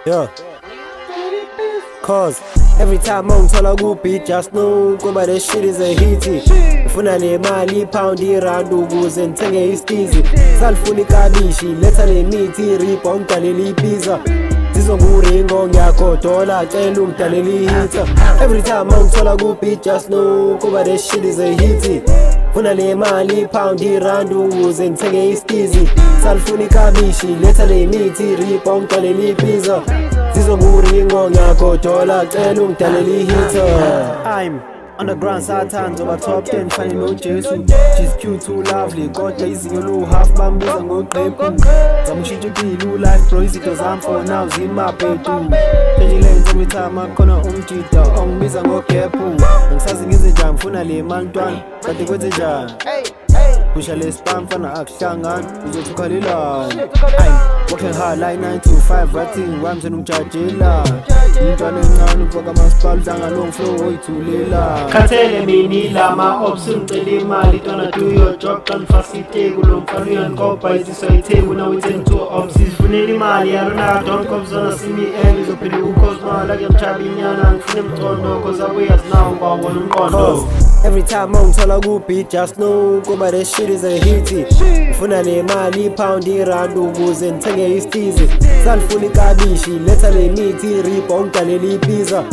Yeah. Cause every time ungithola ku-beat just know kuba this shit is a hit. Ngifuna le mali pound irand ukuze ngithenge istizi. Salifuna ikabishi letha le mithi ripa ungidalela ipizza. Zizonguringo ngiyakhodola cela ungidalela ihitha. Every time ungithola ku-beat just know kuba this shit is a hit. Ngifuna le mali pound irand ukuze ngithenge istizi. Salifuna ikabishi letha le mithi ripa ungidalela ipizza. Zizonguringo ngiyakhodola cela ungidalela ihitha. I'm on the ground sathands over top 10 fani no Jesu. She's cute too lovely kodwa izinyo lu half bambiza ngoqephu. Zamushintsha impilo life bro izinto zami for now zimaphethu. Penjilenze every time akhona umjida ongibiza ngogephu. Ngisazi ngizenjani ngifuna le mali ntwana kanti kwenze njani. Pusha le spam fana akuhlangani uzothi ukhalelani. Working hard like 9 to 5 writing rhymes and umjajela. Intwana encane ufoka masipala zangalong flow oyithulela. Khathele mini lama ops ngicela imali twana do your job kan facilitate kulo mfana uyankopa izisoyithembu now it's into ops sifunela imali yarona don't come zona see me and izophila ukosma like emchabinyana ngifune mthondo cause abuyazi now ngibawona umqondo. Every time ungithola ku-beat just know kuba this shit is a hit. Ngifuna le mali pound irand ukuze ngithenge istizi. Salifuna ikabishi letha le mithi ripa ungidalela ipizza.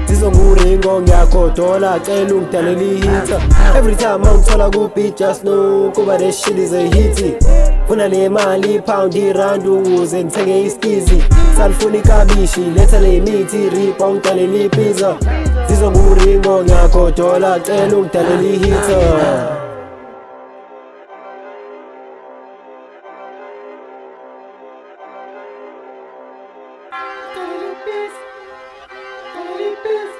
Zizonguringo ngiyakhodola cela ungidalela ihitha. Every time ungithola ku-beat just know kuba this shit is a hit. Ngifuna le mali pound irand ukuze ngithenge istizi. Salifuna ikabishi letha le mithi ripa ungidalela ipizza. Zizonguringo ngiyakhodola cela ungidalela ihitha. Peace.